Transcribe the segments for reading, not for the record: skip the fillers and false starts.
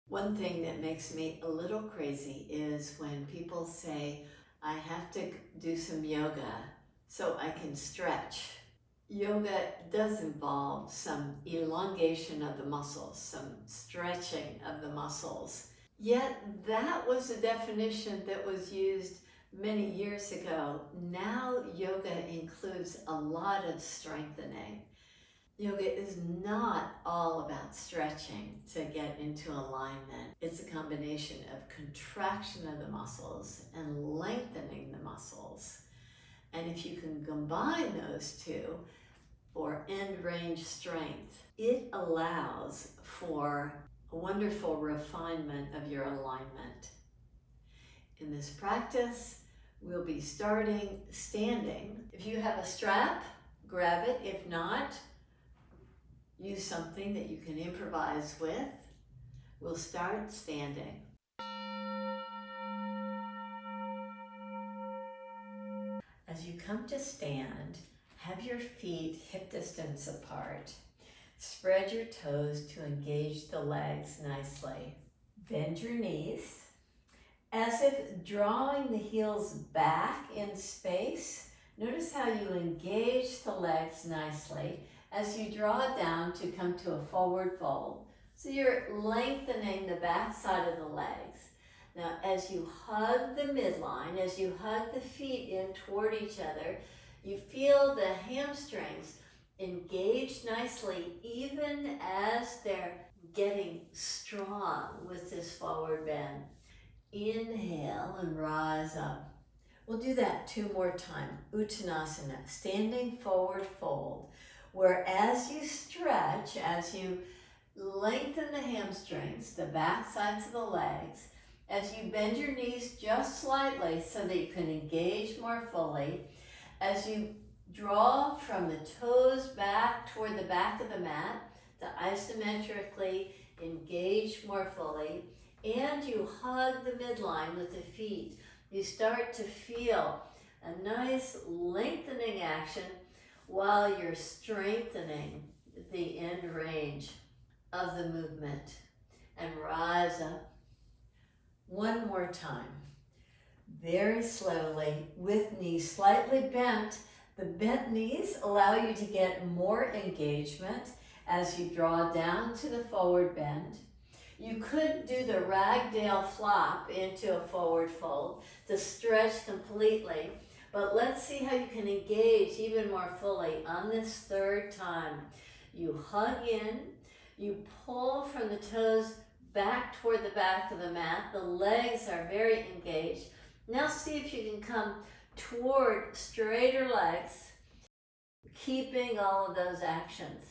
One thing that makes me a little crazy is when people say, I have to do some yoga so I can stretch. Yoga does involve some elongation of the muscles, some stretching of the muscles. Yet that was a definition that was used many years ago. Now yoga includes a lot of strengthening. Yoga is not all about stretching to get into alignment. It's a combination of contraction of the muscles and lengthening the muscles. And if you can combine those two for end range strength, it allows for a wonderful refinement of your alignment. In this practice, we'll be starting standing. If you have a strap, grab it. If not, use something that you can improvise with. We'll start standing. As you come to stand, have your feet hip distance apart. Spread your toes to engage the legs nicely. Bend your knees as if drawing the heels back in space. Notice how you engage the legs nicely as you draw down to come to a forward fold. So you're lengthening the back side of the legs. Now, as you hug the midline, as you hug the feet in toward each other, you feel the hamstrings engage nicely even as they're getting strong with this forward bend. Inhale and rise up. We'll do that 2 more times. Uttanasana, standing forward fold, where as you stretch, as you lengthen the hamstrings, the back sides of the legs, as you bend your knees just slightly so that you can engage more fully, as you draw from the toes back toward the back of the mat to isometrically engage more fully, and you hug the midline with the feet, you start to feel a nice lengthening action while you're strengthening the end range of the movement. And rise up. 1 more time. Very slowly, with knees slightly bent. The bent knees allow you to get more engagement as you draw down to the forward bend. You could do the ragdoll flop into a forward fold to stretch completely, but let's see how you can engage even more fully on this 3rd time. You hug in, you pull from the toes back toward the back of the mat. The legs are very engaged. Now see if you can come toward straighter legs, keeping all of those actions.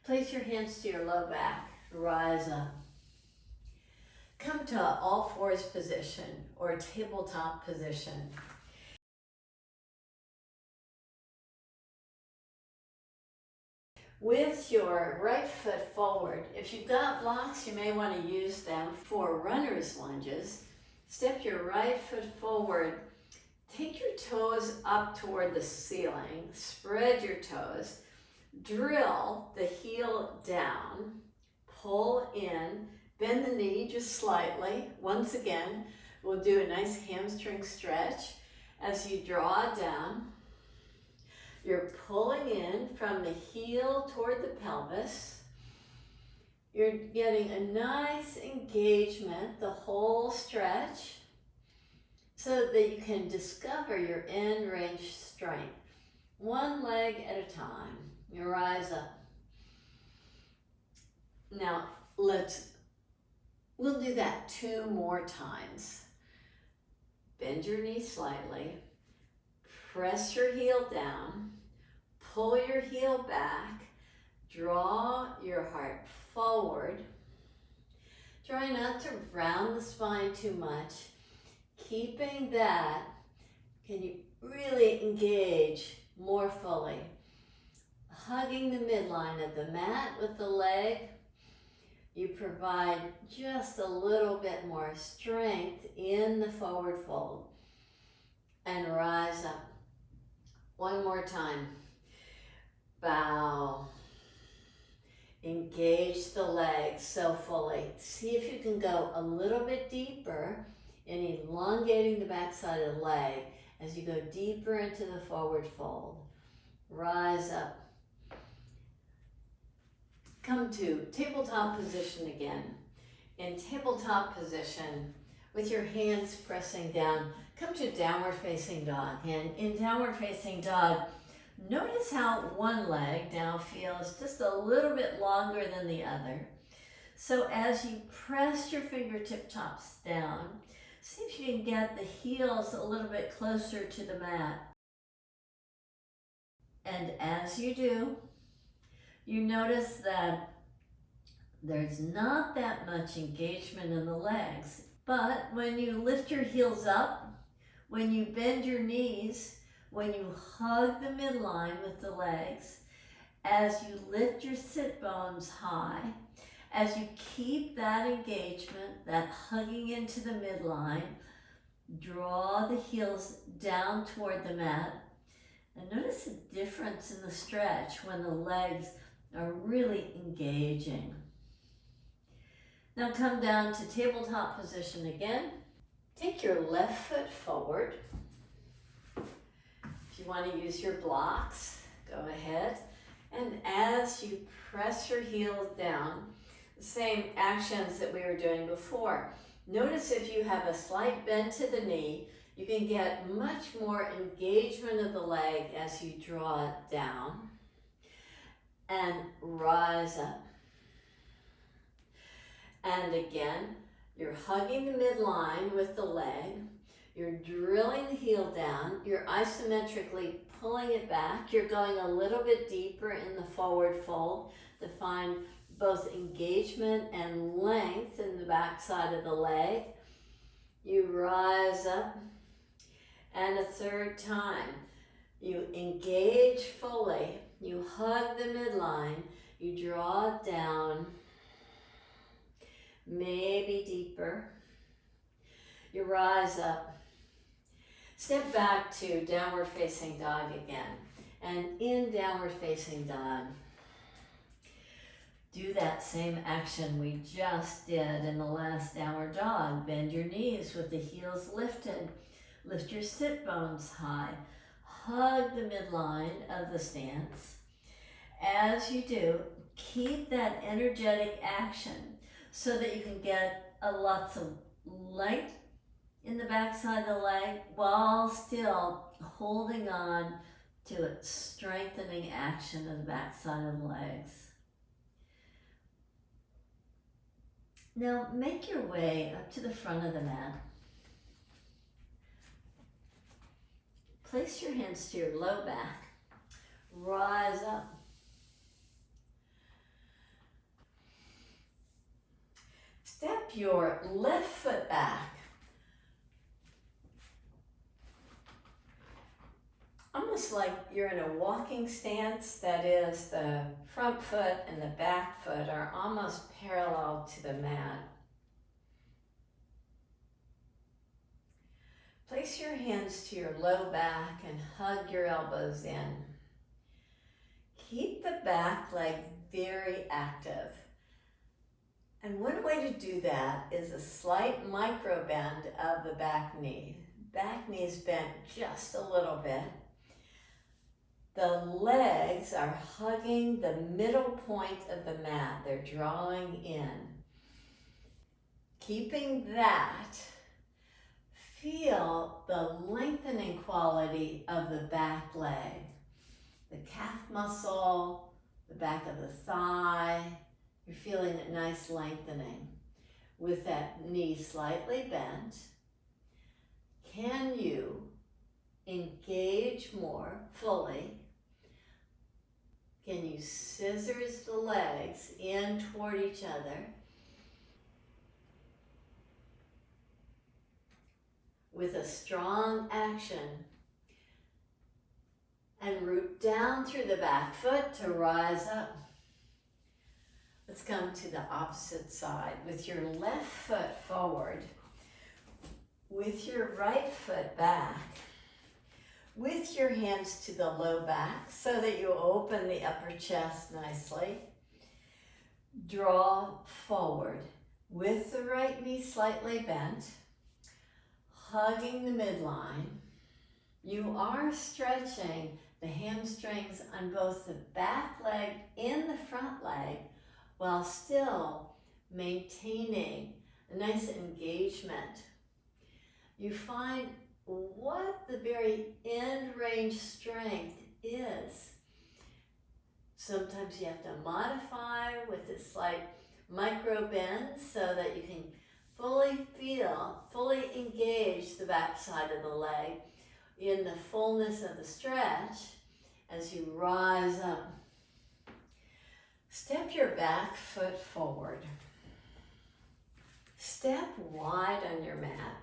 Place your hands to your low back, rise up. Come to all fours position or tabletop position. With your right foot forward, if you've got blocks, you may want to use them for runner's lunges. Step your right foot forward. Take your toes up toward the ceiling. Spread your toes. Drill the heel down. Pull in. Bend the knee just slightly. Once again, we'll do a nice hamstring stretch. As you draw down, you're pulling in from the heel toward the pelvis. You're getting a nice engagement, the whole stretch, so that you can discover your end range strength. 1 leg at a time. You rise up. Now, we'll do that 2 more times. Bend your knee slightly. Press your heel down. Pull your heel back. Draw your heart forward. Try not to round the spine too much. Keeping that, can you really engage more fully? Hugging the midline of the mat with the leg, you provide just a little bit more strength in the forward fold. And rise up. 1 more time. Bow. Engage the legs so fully. See if you can go a little bit deeper in elongating the backside of the leg as you go deeper into the forward fold. Rise up. Come to tabletop position again. In tabletop position, with your hands pressing down, come to downward facing dog. And in downward facing dog, notice how one leg now feels just a little bit longer than the other. So as you press your fingertip tops down, see if you can get the heels a little bit closer to the mat. And as you do, you notice that there's not that much engagement in the legs. But when you lift your heels up, when you bend your knees, when you hug the midline with the legs, as you lift your sit bones high, as you keep that engagement, that hugging into the midline, draw the heels down toward the mat, and notice the difference in the stretch when the legs are really engaging. Now come down to tabletop position again. Take your left foot forward. If you want to use your blocks, go ahead. And as you press your heels down, the same actions that we were doing before. Notice if you have a slight bend to the knee, you can get much more engagement of the leg as you draw it down. And rise up. And again, you're hugging the midline with the leg. You're drilling the heel down. You're isometrically pulling it back. You're going a little bit deeper in the forward fold to find both engagement and length in the back side of the leg. You rise up. And a third time, you engage fully. You hug the midline. You draw it down. Maybe deeper. You rise up. Step back to downward facing dog again. And in downward facing dog, do that same action we just did in the last downward dog. Bend your knees with the heels lifted. Lift your sit bones high. Hug the midline of the stance. As you do, keep that energetic action so that you can get lots of length in the backside of the leg while still holding on to its strengthening action of the backside of the legs. Now make your way up to the front of the mat. Place your hands to your low back. Rise up. Step your left foot back. Almost like you're in a walking stance, that is, the front foot and the back foot are almost parallel to the mat. Place your hands to your low back and hug your elbows in. Keep the back leg very active. And one way to do that is a slight micro bend of the back knee. Back knee is bent just a little bit. The legs are hugging the middle point of the mat. They're drawing in. Keeping that, feel the lengthening quality of the back leg. The calf muscle, the back of the thigh. You're feeling a nice lengthening. With that knee slightly bent, can you engage more fully? Can you scissors the legs in toward each other? With a strong action. And root down through the back foot to rise up. Let's come to the opposite side. With your left foot forward, with your right foot back, with your hands to the low back so that you open the upper chest nicely. Draw forward with the right knee slightly bent, hugging the midline. You are stretching the hamstrings on both the back leg and the front leg while still maintaining a nice engagement. You find what the very end range strength is. Sometimes you have to modify with a slight micro bend so that you can fully engage the back side of the leg in the fullness of the stretch as you rise up. Step your back foot forward. Step wide on your mat,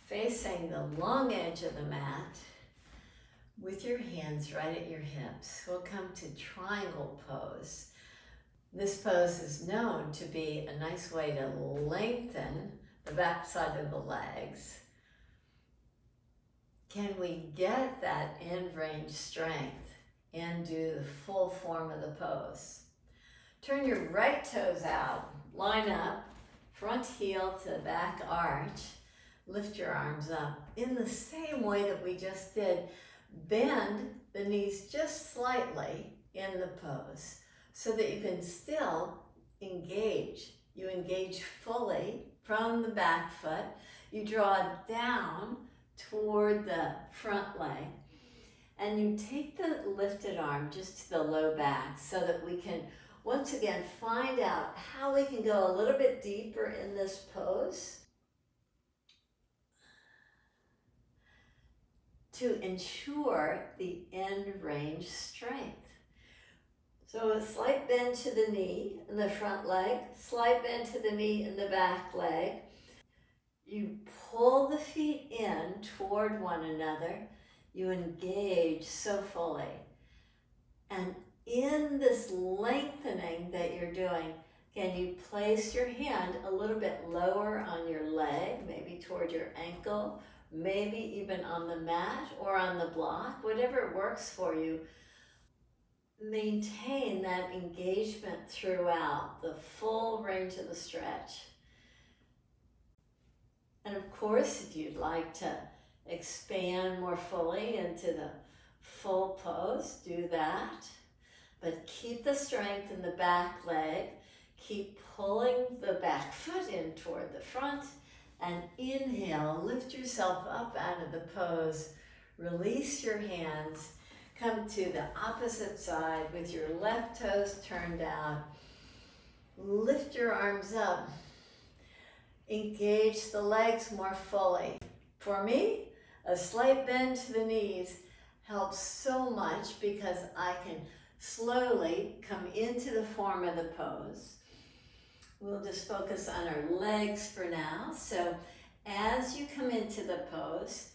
facing the long edge of the mat with your hands right at your hips. We'll come to triangle pose. This pose is known to be a nice way to lengthen the back side of the legs. Can we get that end range strength and do the full form of the pose? Turn your right toes out, line up, front heel to the back arch, lift your arms up. In the same way that we just did, bend the knees just slightly in the pose so that you can still engage. You engage fully from the back foot. You draw down toward the front leg, and you take the lifted arm just to the low back so that we can once again find out how we can go a little bit deeper in this pose to ensure the end range strength. So a slight bend to the knee in the front leg, slight bend to the knee in the back leg. You pull the feet in toward one another. You engage so fully. And in this lengthening that you're doing, can you place your hand a little bit lower on your leg, maybe toward your ankle, maybe even on the mat or on the block, whatever works for you. Maintain that engagement throughout the full range of the stretch. And of course, if you'd like to expand more fully into the full pose, do that. But keep the strength in the back leg. Keep pulling the back foot in toward the front. And inhale, lift yourself up out of the pose. Release your hands. Come to the opposite side with your left toes turned out. Lift your arms up. Engage the legs more fully. For me, a slight bend to the knees helps so much because I can slowly come into the form of the pose. We'll just focus on our legs for now. So as you come into the pose,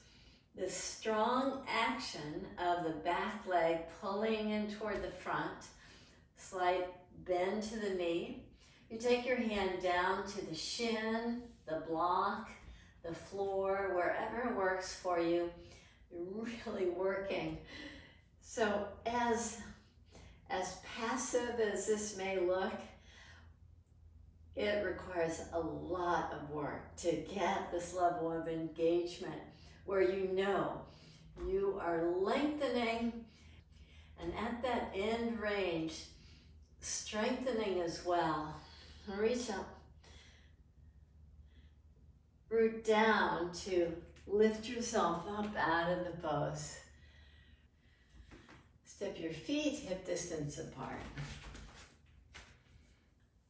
the strong action of the back leg pulling in toward the front, slight bend to the knee. You take your hand down to the shin, the block, the floor, wherever works for you. You're really working. So as passive as this may look, it requires a lot of work to get this level of engagement where you know you are lengthening and at that end range, strengthening as well. Reach up. Root down to lift yourself up out of the pose. Step your feet hip distance apart.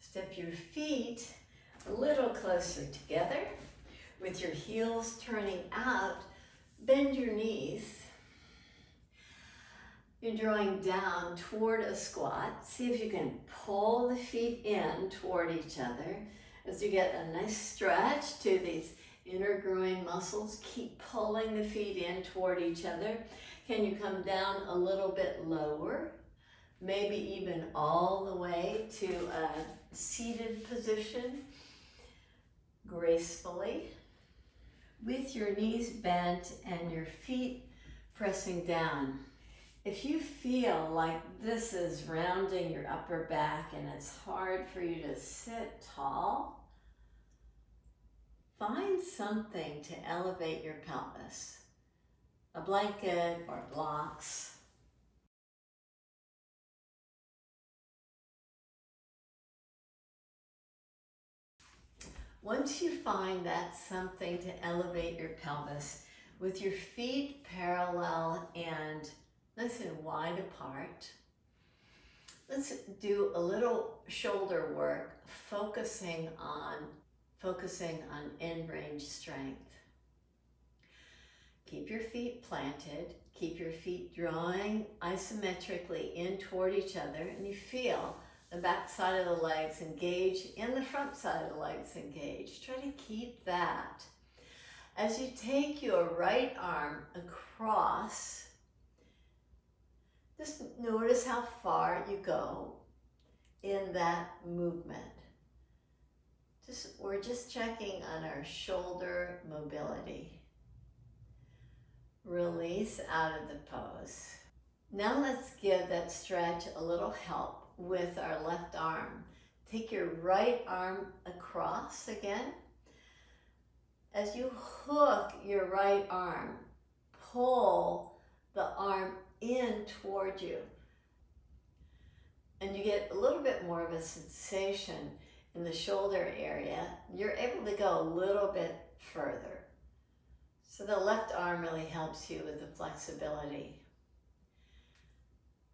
Step your feet a little closer together with your heels turning out. Bend your knees. You're drawing down toward a squat. See if you can pull the feet in toward each other as you get a nice stretch to these inner groin muscles. Keep pulling the feet in toward each other. Can you come down a little bit lower? Maybe even all the way to a seated position, gracefully, with your knees bent and your feet pressing down. If you feel like this is rounding your upper back and it's hard for you to sit tall, find something to elevate your pelvis. A blanket or blocks. Once you find that something to elevate your pelvis, with your feet parallel and nice and wide apart, let's do a little shoulder work, focusing on end range strength. Keep your feet planted, keep your feet drawing isometrically in toward each other, and you feel the back side of the legs engage and the front side of the legs engage. Try to keep that. As you take your right arm across, just notice how far you go in that movement. We're just checking on our shoulder mobility. Release out of the pose. Now let's give that stretch a little help with our left arm. Take your right arm across again. As you hook your right arm, pull the arm in toward you. And you get a little bit more of a sensation in the shoulder area. You're able to go a little bit further. So the left arm really helps you with the flexibility.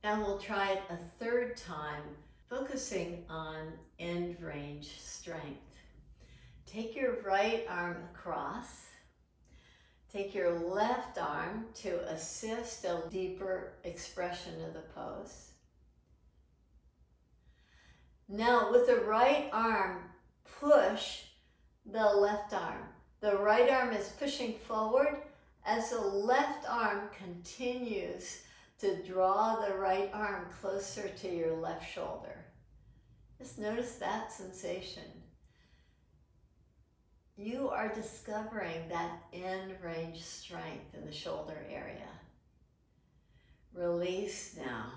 Now we'll try it a third time, focusing on end range strength. Take your right arm across. Take your left arm to assist a deeper expression of the pose. Now with the right arm, push the left arm. The right arm is pushing forward as the left arm continues to draw the right arm closer to your left shoulder. Just notice that sensation. You are discovering that end range strength in the shoulder area. Release now.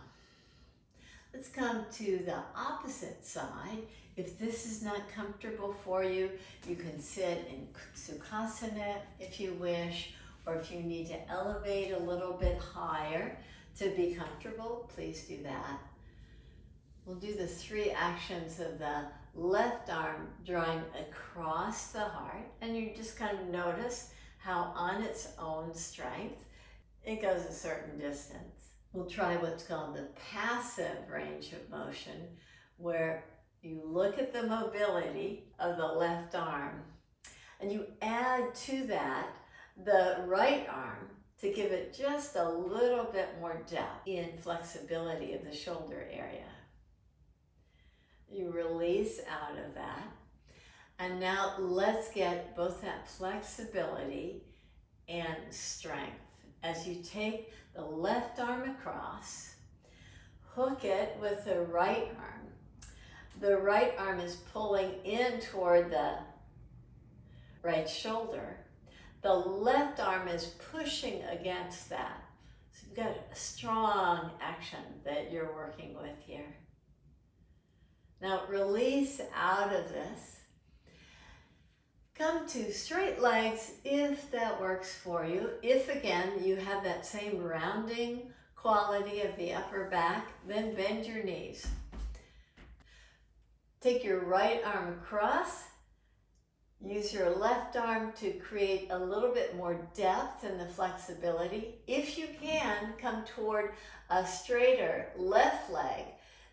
Let's come to the opposite side. If this is not comfortable for you, you can sit in Sukhasana if you wish, or if you need to elevate a little bit higher to be comfortable, please do that. We'll do the 3 actions of the left arm drawing across the heart, and you just kind of notice how on its own strength, it goes a certain distance. We'll try what's called the passive range of motion, where you look at the mobility of the left arm and you add to that the right arm to give it just a little bit more depth in flexibility of the shoulder area. You release out of that. And now let's get both that flexibility and strength. As you take the left arm across, hook it with the right arm. The right arm is pulling in toward the right shoulder. The left arm is pushing against that. So you've got a strong action that you're working with here. Now release out of this. Come to straight legs if that works for you. If again you have that same rounding quality of the upper back, then bend your knees. Take your right arm across. Use your left arm to create a little bit more depth in the flexibility. If you can, come toward a straighter left leg.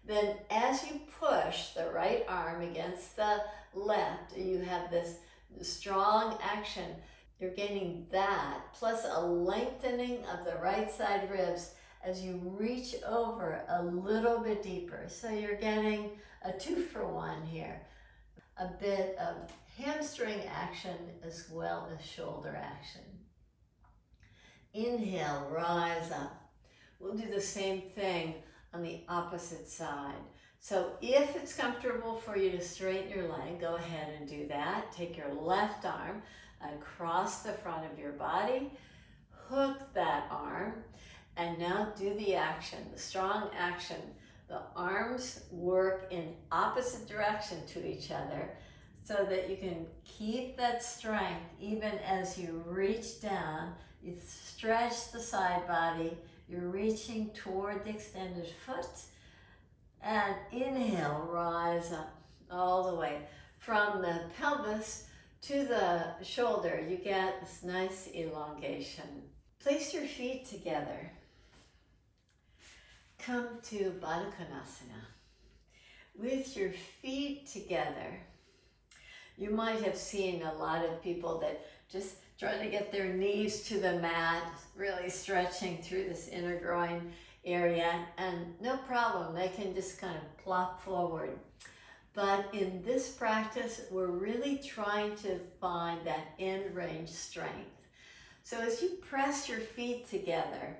Then as you push the right arm against the left, you have this strong action. You're gaining that, plus a lengthening of the right side ribs as you reach over a little bit deeper. So you're getting a 2-for-1 here. A bit of hamstring action as well as shoulder action. Inhale, rise up. We'll do the same thing on the opposite side. So if it's comfortable for you to straighten your leg, go ahead and do that. Take your left arm across the front of your body, hook that arm, And now do the action, the strong action. The arms work in opposite direction to each other so that you can keep that strength even as you reach down. You stretch the side body, you're reaching toward the extended foot, and inhale, rise up all the way. From the pelvis to the shoulder, you get this nice elongation. Place your feet together. Come to Baddha Konasana. With your feet together, you might have seen a lot of people that just trying to get their knees to the mat, really stretching through this inner groin area, and no problem, they can just kind of plop forward. But in this practice, we're really trying to find that end range strength. So as you press your feet together,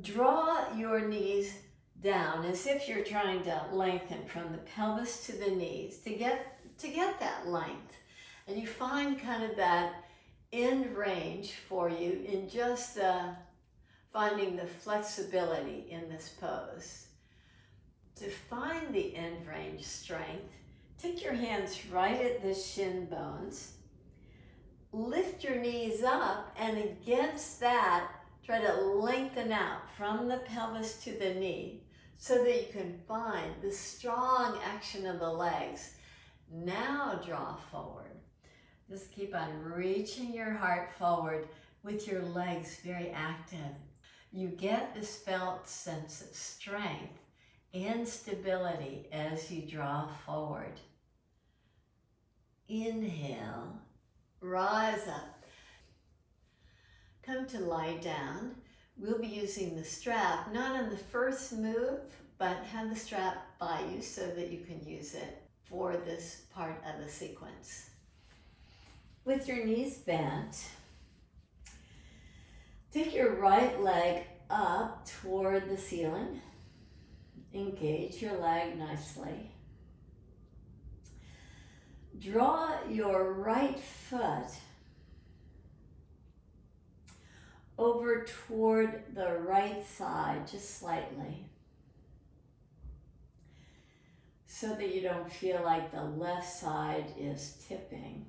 draw your knees down as if you're trying to lengthen from the pelvis to the knees to get that length. And you find kind of that end range for you in just finding the flexibility in this pose. To find the end range strength, take your hands right at the shin bones, lift your knees up, and against that, try to lengthen out from the pelvis to the knee so that you can find the strong action of the legs. Now draw forward. Just keep on reaching your heart forward with your legs very active. You get this felt sense of strength and stability as you draw forward. Inhale, rise up. Come to lie down. We'll be using the strap, not on the first move, but have the strap by you so that you can use it for this part of the sequence. With your knees bent, take your right leg up toward the ceiling. Engage your leg nicely. Draw your right foot over toward the right side, just slightly, so that you don't feel like the left side is tipping.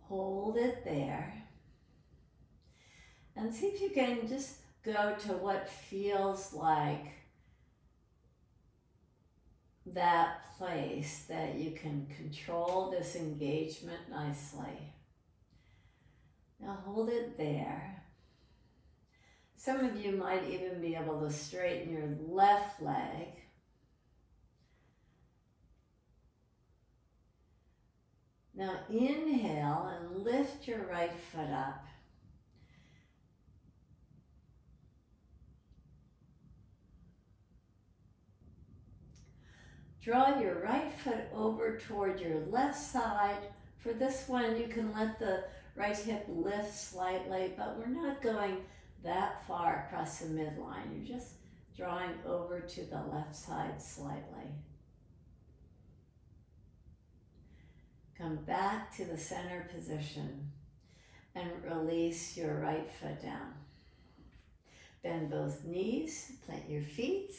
Hold it there. And see if you can just go to what feels like that place that you can control this engagement nicely. Now hold it there. Some of you might even be able to straighten your left leg. Now inhale and lift your right foot up. Draw your right foot over toward your left side. For this one, you can let the right hip lift slightly, but we're not going that far across the midline. You're just drawing over to the left side slightly. Come back to the center position and release your right foot down. Bend both knees, plant your feet.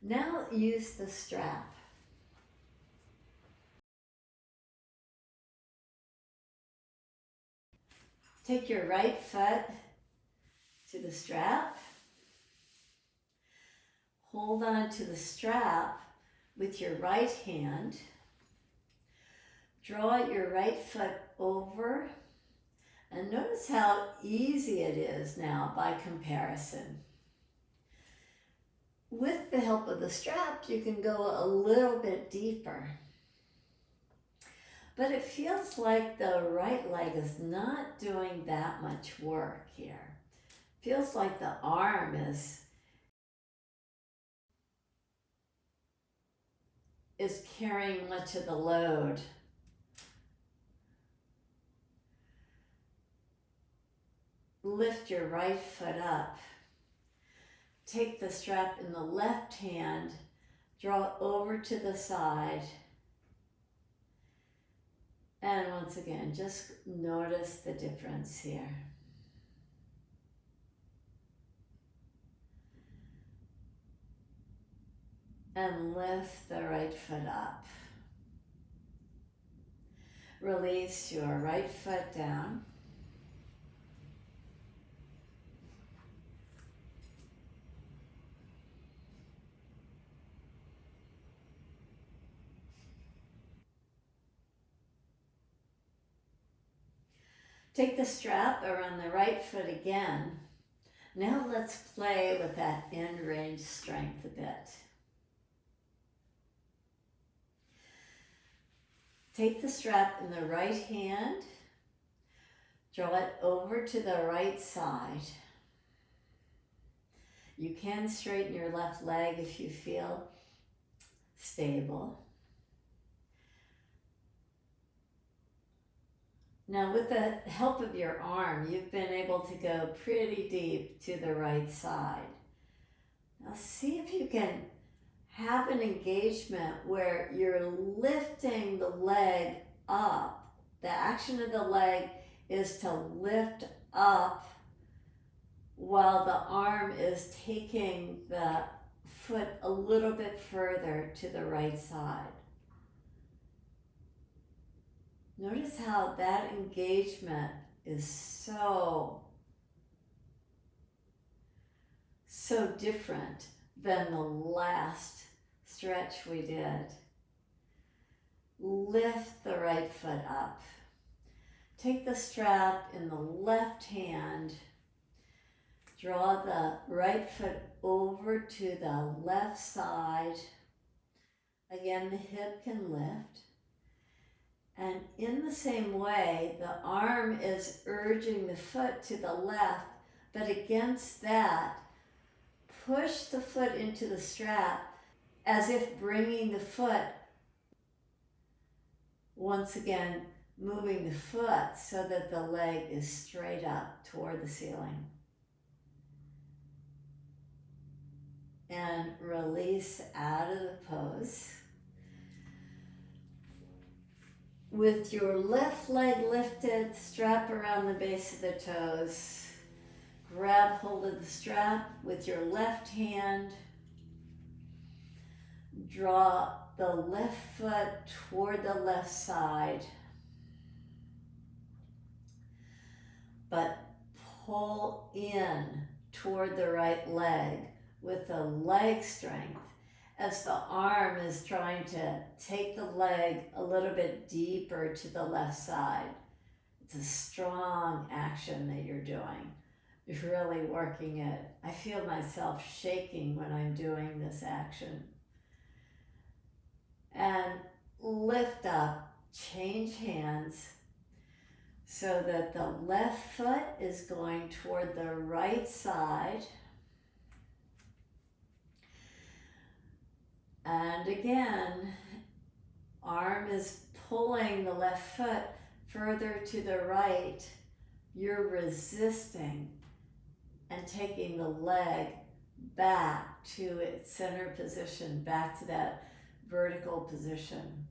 Now use the strap. Take your right foot to the strap. Hold on to the strap with your right hand. Draw your right foot over. And notice how easy it is now by comparison. With the help of the strap, you can go a little bit deeper. But it feels like the right leg is not doing that much work here. Feels like the arm is carrying much of the load. Lift your right foot up. Take the strap in the left hand, draw over to the side, And once again, just notice the difference here. And lift the right foot up. Release your right foot down. Take the strap around the right foot again. Now let's play with that end range strength a bit. Take the strap in the right hand, draw it over to the right side. You can straighten your left leg if you feel stable. Now with the help of your arm, you've been able to go pretty deep to the right side. Now see if you can have an engagement where you're lifting the leg up. The action of the leg is to lift up while the arm is taking the foot a little bit further to the right side. Notice how that engagement is so different than the last stretch we did. Lift the right foot up. Take the strap in the left hand. Draw the right foot over to the left side. Again, the hip can lift. And in the same way, the arm is urging the foot to the left, but against that, push the foot into the strap as if bringing the foot, once again, moving the foot so that the leg is straight up toward the ceiling. And release out of the pose. With your left leg lifted, strap around the base of the toes. Grab hold of the strap with your left hand. Draw the left foot toward the left side. But pull in toward the right leg with the leg strength as the arm is trying to take the leg a little bit deeper to the left side. It's a strong action that you're doing. You're really working it. I feel myself shaking when I'm doing this action. And lift up, change hands so that the left foot is going toward the right side. And again, arm is pulling the left foot further to the right. You're resisting and taking the leg back to its center position, back to that vertical position,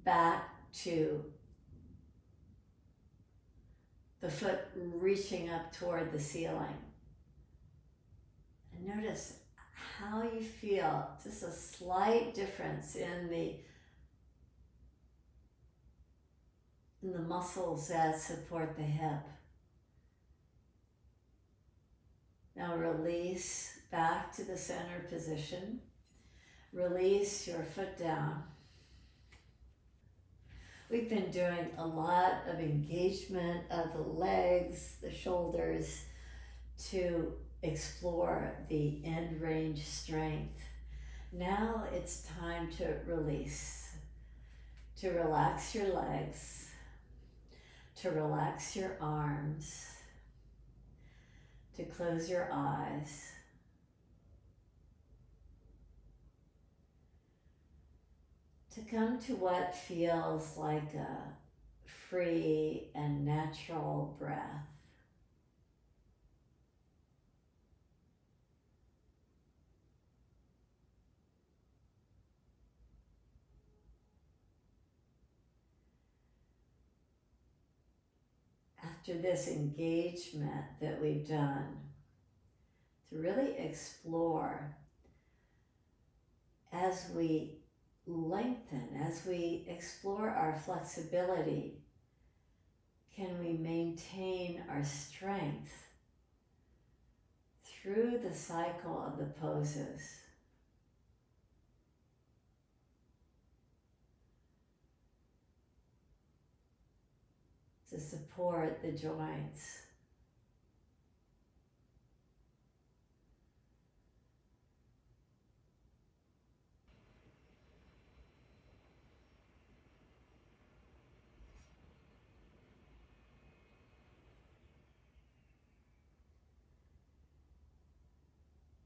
back to the foot reaching up toward the ceiling. And notice how you feel, just a slight difference in the muscles that support the hip. Now release back to the center position. Release your foot down. We've been doing a lot of engagement of the legs, the shoulders, to explore the end range strength. Now it's time to release, to relax your legs, to relax your arms, to close your eyes. To come to what feels like a free and natural breath. after this engagement that we've done, to really explore as we lengthen, as we explore our flexibility, can we maintain our strength through the cycle of the poses? To support the joints.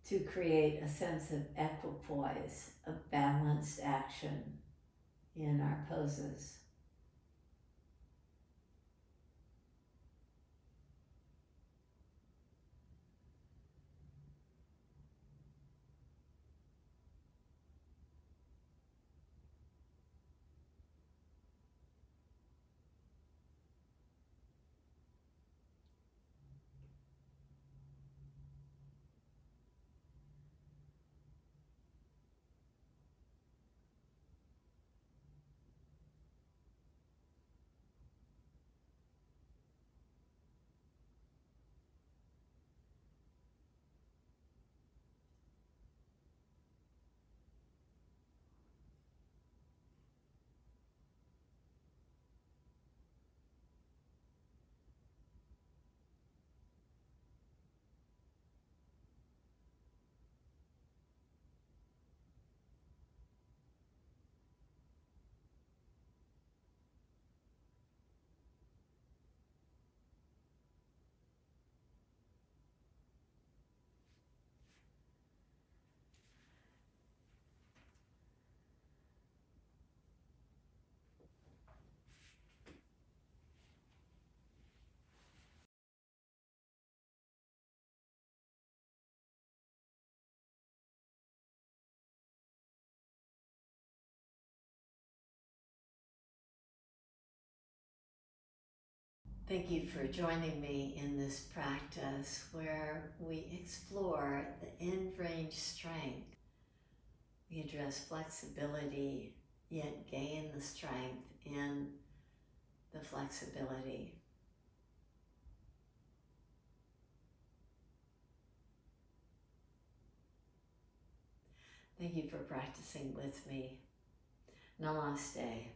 To create a sense of equipoise, of balanced action in our poses. Thank you for joining me in this practice where we explore the end-range strength. We address flexibility, yet gain the strength in the flexibility. Thank you for practicing with me. Namaste.